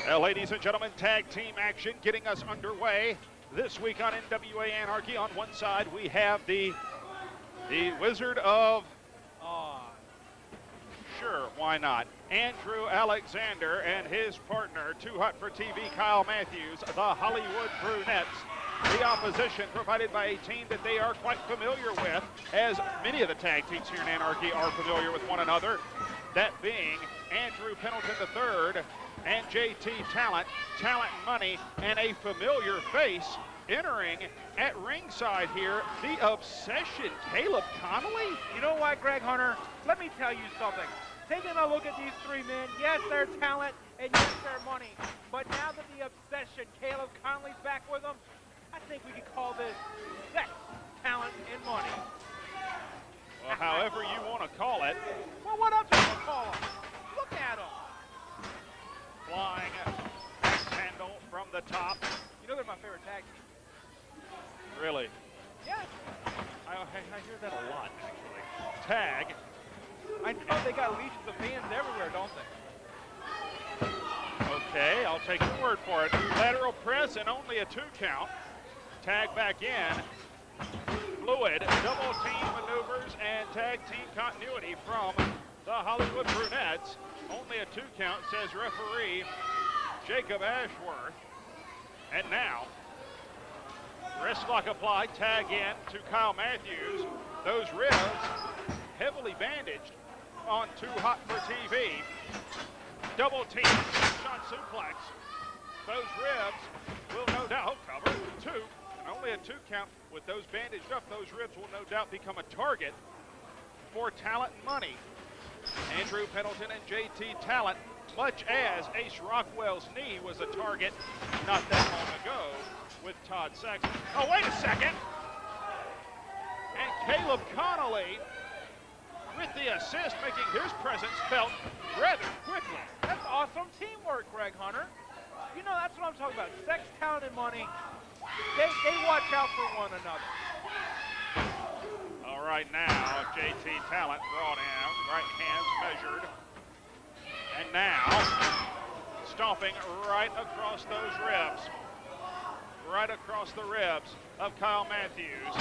Well, ladies and gentlemen, tag team action getting us underway this week on NWA Anarchy. On one side, we have the Wizard of, sure, why not, Andrew Alexander and his partner, Too Hot for TV, Kyle Matthews, the Hollywood Brunettes. The opposition provided by a team that they are quite familiar with, as many of the tag teams here in Anarchy are familiar with one another, that being Andrew Pendelton III and JT Talent, Talent Money, and a familiar face entering at ringside here, the Obsession, Caleb Konley. You know what, Greg Hunter? Let me tell you something. Taking a look at these three men, yes, they're talent, and yes, they're money. But now that the Obsession, Caleb Konley's back with them, I think we could call this sex, talent, and money. Well, however you want to call it. Well, what else are you going to call them? Look at them. Flying handle from the top. You know they're my favorite tag team. Really? Yes. I hear that a lot, actually. Tag. I know they got legions of fans everywhere, don't they? Okay, I'll take your word for it. Lateral press and only a 2 count. Tag back in. Fluid double team maneuvers and tag team continuity from the Hollywood Brunettes. Only a 2 count, says referee Jacob Ashworth. And now, wrist lock applied, tag in to Kyle Matthews. Those ribs heavily bandaged on Too Hot for TV. Double team shot suplex. Those ribs will no doubt cover 2, and only a 2 count. With those bandaged up, those ribs will no doubt become a target for Talent and Money. Andrew Pendelton and JT Talent, much as Ace Rockwell's knee was a target not that long ago with Todd Saxon. Oh, wait a second. And Caleb Konley with the assist, making his presence felt rather quickly. That's awesome teamwork, Greg Hunter. You know, that's what I'm talking about. Sex, talent, and money. They watch out for one another. All right, now JT Talent brought in, right hands measured. And now, stomping right across those ribs. Right across the ribs of Kyle Matthews.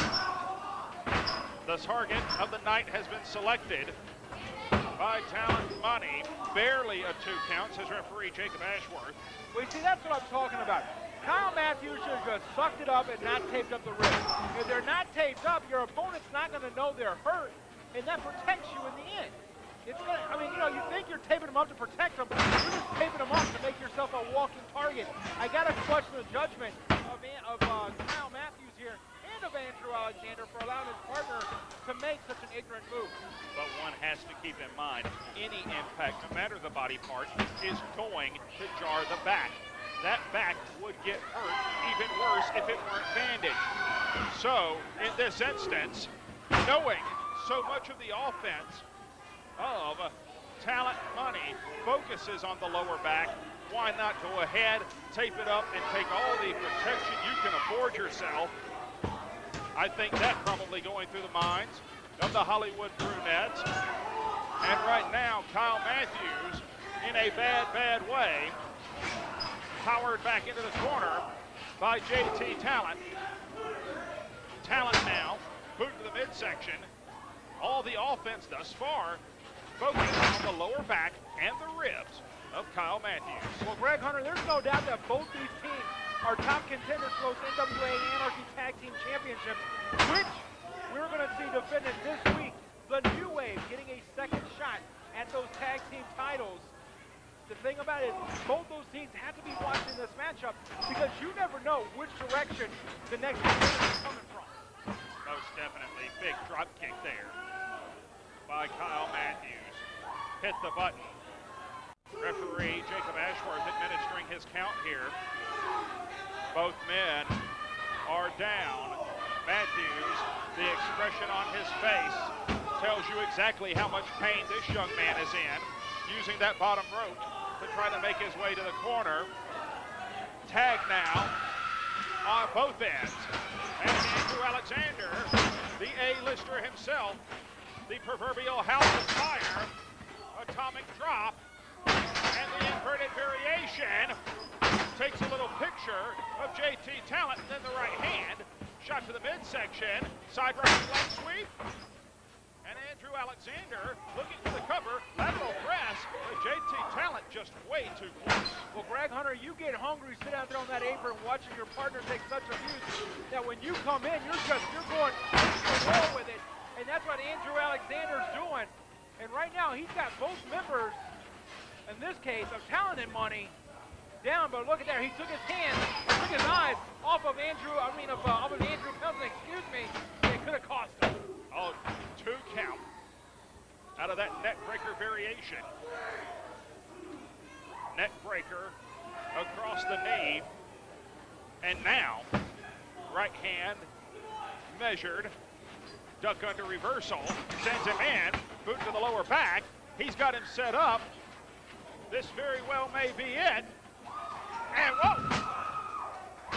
The target of the night has been selected by Talent Money. Barely a 2 count, says referee Jacob Ashworth. Well, you see, that's what I'm talking about. Kyle Matthews should have just sucked it up and not taped up the ribs. If they're not taped up, your opponent's not going to know they're hurt, and that protects you in the end. It's gonna, I mean, you know, you think you're taping them up to protect them, but you're just taping them up to make yourself a walking target. I got to question the judgment of Kyle Matthews here and of Andrew Alexander for allowing his partner to make such an ignorant move. But one has to keep in mind, any impact, no matter the body part, is going to jar the back. That back would get hurt even worse if it weren't bandaged. So, in this instance, knowing so much of the offense of Talent Money focuses on the lower back, why not go ahead, tape it up, and take all the protection you can afford yourself? I think that probably going through the minds of the Hollywood Brunettes. And right now, Kyle Matthews, in a bad, bad way, powered back into the corner by JT Talent. Talent now, boot to the midsection. All the offense thus far focused on the lower back and the ribs of Kyle Matthews. Well, Greg Hunter, there's no doubt that both these teams are top contenders for those NWA Anarchy Tag Team Championships, which we're going to see defended this week. The New Wave getting a second shot at those tag team titles. The thing about it is, both those teams have to be watching this matchup because you never know which direction the next game is coming from. Most definitely. Big drop kick there by Kyle Matthews. Hit the button. Referee Jacob Ashworth administering his count here. Both men are down. Matthews, the expression on his face tells you exactly how much pain this young man is in, using that bottom rope to try to make his way to the corner. Tag now on both ends. And Andrew Alexander, the A-lister himself, the proverbial house of fire, atomic drop, and the inverted variation Shot to the midsection. Side Russian leg sweep. And Andrew Alexander looking for the cover. Lateral press. But JT Talent just way too close. Well, Greg Hunter, you get hungry, sit out there on that apron watching your partner take such abuse that when you come in, you're going to war with it. And that's what Andrew Alexander's doing. And right now, he's got both members, in this case, of Talent and Money down. But look at there, he took his hands, took his eyes off of Andrew Pendelton, excuse me. It could have cost him. Oh, 2 count out of that net breaker variation. Net breaker across the knee. And now, right hand measured. Duck under reversal. Sends him in. Boot to the lower back. He's got him set up. This very well may be it. And whoa!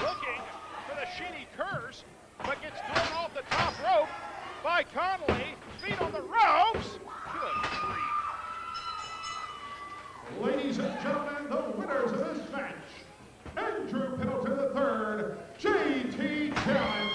Looking for the Sheeny curse, but gets thrown off the top rope by Konley. Feet on the ropes. Good grief. Ladies and gentlemen, the winners of this match, Andrew Pendelton III, JT Talent.